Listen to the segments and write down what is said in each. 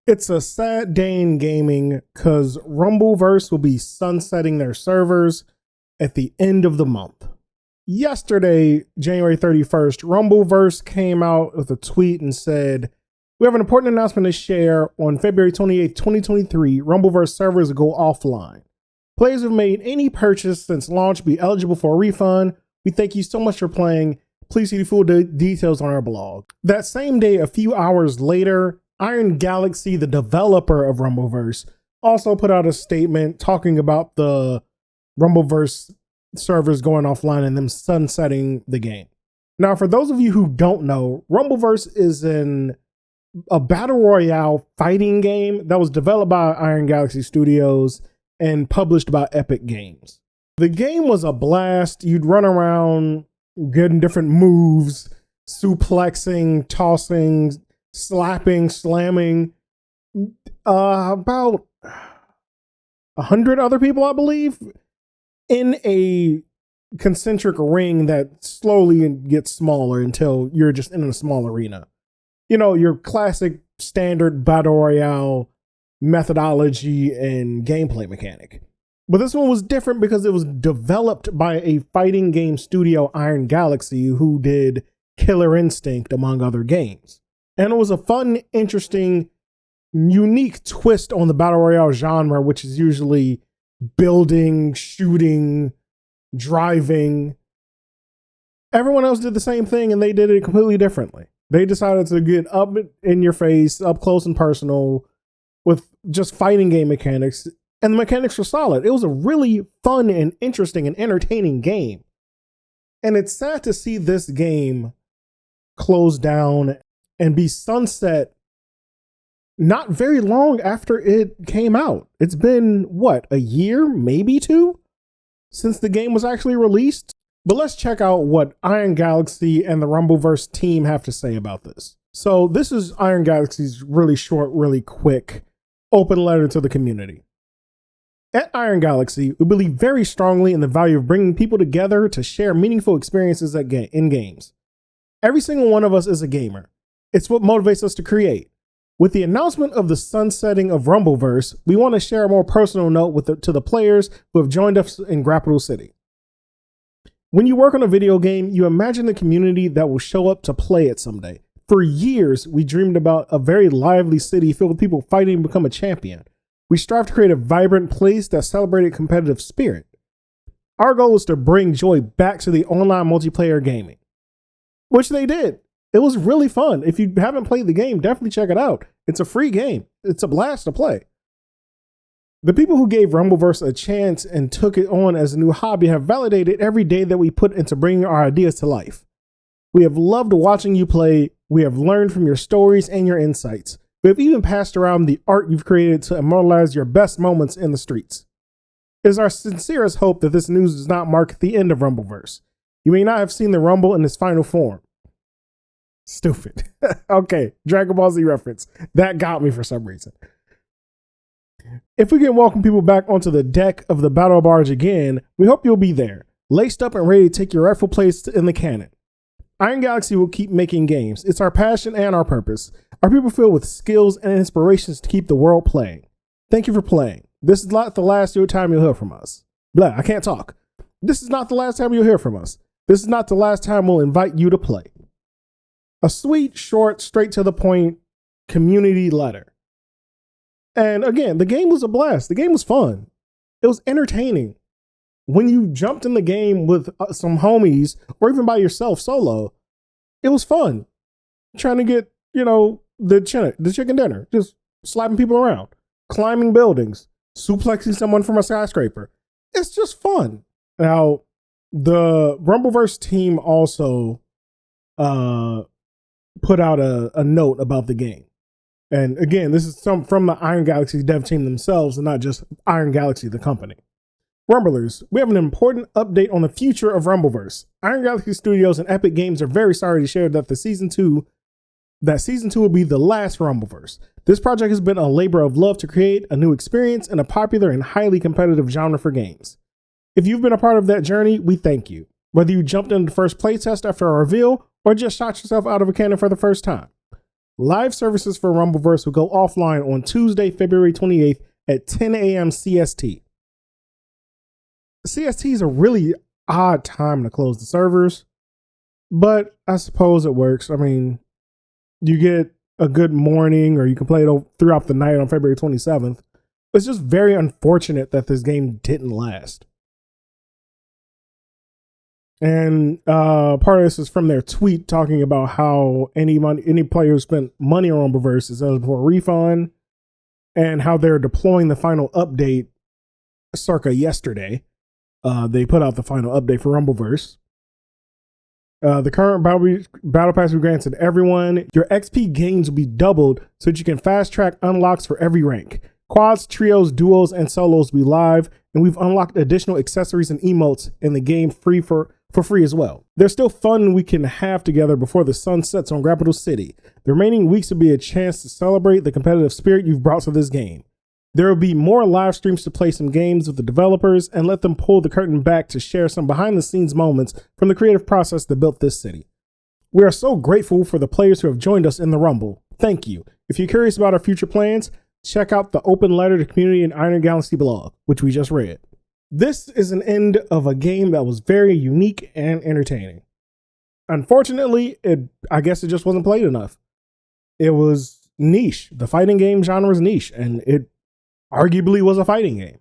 It's a sad day in gaming because Rumbleverse will be sunsetting their servers at the end of the month. Yesterday, January 31st, Rumbleverse came out with a tweet and said, "We have an important announcement to share. On February 28th, 2023, Rumbleverse servers will go offline. Players who have made any purchase since launch will be eligible for a refund. We thank you so much for playing. Please see the full details on our blog." That same day, a few hours later, Iron Galaxy, the developer of Rumbleverse, also put out a statement talking about the Rumbleverse servers going offline and them sunsetting the game. Now, for those of you who don't know, Rumbleverse is a battle royale fighting game that was developed by Iron Galaxy Studios and published by Epic Games. The game was a blast. You'd run around getting different moves, suplexing, tossing, slapping, slamming about 100 other people, I believe, in a concentric ring that slowly gets smaller until you're just in a small arena. You know, your classic standard battle royale methodology and gameplay mechanic. But this one was different because it was developed by a fighting game studio, Iron Galaxy, who did Killer Instinct, among other games. And it was a fun, interesting, unique twist on the battle royale genre, which is usually building, shooting, driving. Everyone else did the same thing and they did it completely differently. They decided to get up in your face, up close and personal with just fighting game mechanics. And the mechanics were solid. It was a really fun and interesting and entertaining game. And it's sad to see this game close down and be sunset not very long after it came out. It's been, what, a year, maybe two, since the game was actually released? But let's check out what Iron Galaxy and the Rumbleverse team have to say about this. So this is Iron Galaxy's really short, really quick, open letter to the community. At Iron Galaxy, we believe very strongly in the value of bringing people together to share meaningful experiences in games. Every single one of us is a gamer. It's what motivates us to create. With the announcement of the sunsetting of Rumbleverse, we want to share a more personal note to the players who have joined us in Grapple City. When you work on a video game, you imagine the community that will show up to play it someday. For years, we dreamed about a very lively city filled with people fighting to become a champion. We strive to create a vibrant place that celebrated competitive spirit. Our goal is to bring joy back to the online multiplayer gaming, which they did. It was really fun. If you haven't played the game, definitely check it out. It's a free game. It's a blast to play. The people who gave Rumbleverse a chance and took it on as a new hobby have validated every day that we put into bringing our ideas to life. We have loved watching you play. We have learned from your stories and your insights. We have even passed around the art you've created to immortalize your best moments in the streets. It is our sincerest hope that this news does not mark the end of Rumbleverse. You may not have seen the Rumble in its final form. Stupid. Okay, Dragon Ball Z reference. That got me for some reason. If we can welcome people back onto the deck of the battle barge again, we hope you'll be there, laced up and ready to take your rightful place in the canon. Iron Galaxy will keep making games. It's our passion and our purpose. Our people filled with skills and inspirations to keep the world playing. Thank you for playing. This is not the last time you'll hear from us. Blah, I can't talk. This is not the last time you'll hear from us. This is not the last time we'll invite you to play. A sweet, short, straight to the point community letter. And again, the game was a blast. The game was fun. It was entertaining. When you jumped in the game with some homies or even by yourself solo, it was fun. Trying to get, the chicken dinner, just slapping people around, climbing buildings, suplexing someone from a skyscraper. It's just fun. Now, the Rumbleverse team also put out a note about the game. And again, this is from the Iron Galaxy dev team themselves and not just Iron Galaxy, the company. Rumblers, we have an important update on the future of Rumbleverse. Iron Galaxy Studios and Epic Games are very sorry to share that season 2 will be the last Rumbleverse. This project has been a labor of love to create a new experience in a popular and highly competitive genre for games. If you've been a part of that journey, we thank you. Whether you jumped into the first playtest after a reveal or just shot yourself out of a cannon for the first time. live services for Rumbleverse will go offline on Tuesday, February 28th at 10 a.m. CST. CST is a really odd time to close the servers, but I suppose it works. I mean, you get a good morning, or you can play it throughout the night on February 27th. It's just very unfortunate that this game didn't last. And part of this is from their tweet talking about how any player who spent money on Rumbleverse is eligible for a refund, and how they're deploying the final update circa yesterday. They put out the final update for Rumbleverse. The current battle pass will be granted to everyone. Your XP gains will be doubled so that you can fast track unlocks for every rank. Quads, trios, duos, and solos will be live, and we've unlocked additional accessories and emotes in the game for free as well. There's still fun we can have together before the sun sets on Capital City. The remaining weeks will be a chance to celebrate the competitive spirit you've brought to this game. There will be more live streams to play some games with the developers and let them pull the curtain back to share some behind the scenes moments from the creative process that built this city. We are so grateful for the players who have joined us in the Rumble. Thank you. If you're curious about our future plans, check out the open letter to community and Iron Galaxy blog, which we just read. This is an end of a game that was very unique and entertaining. Unfortunately, I guess it just wasn't played enough. It was niche. The fighting game genre is niche, and it arguably was a fighting game.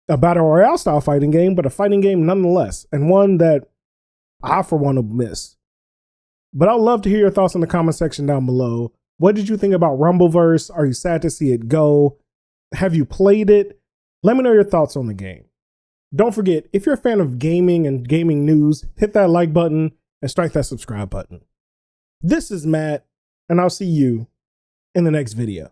A battle royale style fighting game, but a fighting game nonetheless, and one that I, for one, will miss. But I'd love to hear your thoughts in the comment section down below. What did you think about Rumbleverse? Are you sad to see it go? Have you played it? Let me know your thoughts on the game. Don't forget, if you're a fan of gaming and gaming news, hit that like button and strike that subscribe button. This is Matt, and I'll see you in the next video.